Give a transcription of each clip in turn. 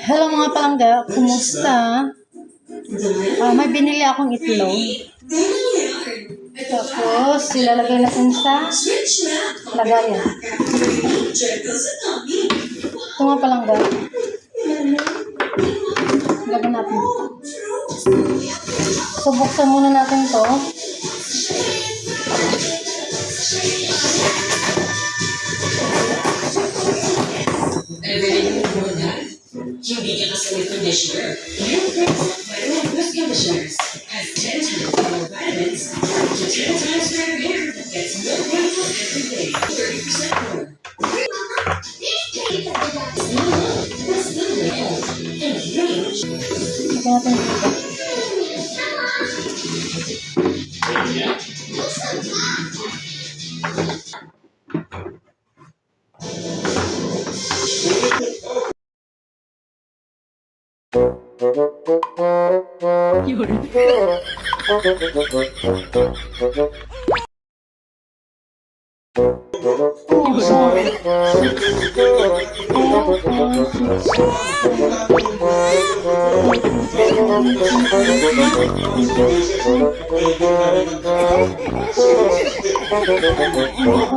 Hello mga palangga, kumusta? May binili akong itlog. Tapos, ilalagay natin sa lagayan. Ito mga palangga. Lagyan natin. So, buksan muna natin to. Hindi ka kasi with conditioner. With conditioners has 10 times more vitamins to 10 times better hair that gets more beautiful every day. 30% more. That's good hair. And range. Lagyan natin dito.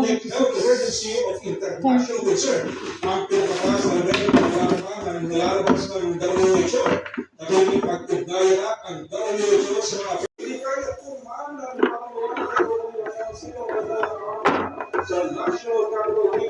Emergency of international concern ang pinataas ng ng nilalabas ng WHO na may pagtugnayan na ang WHO sa mga pilihan at kumaan ng mga sa National Capital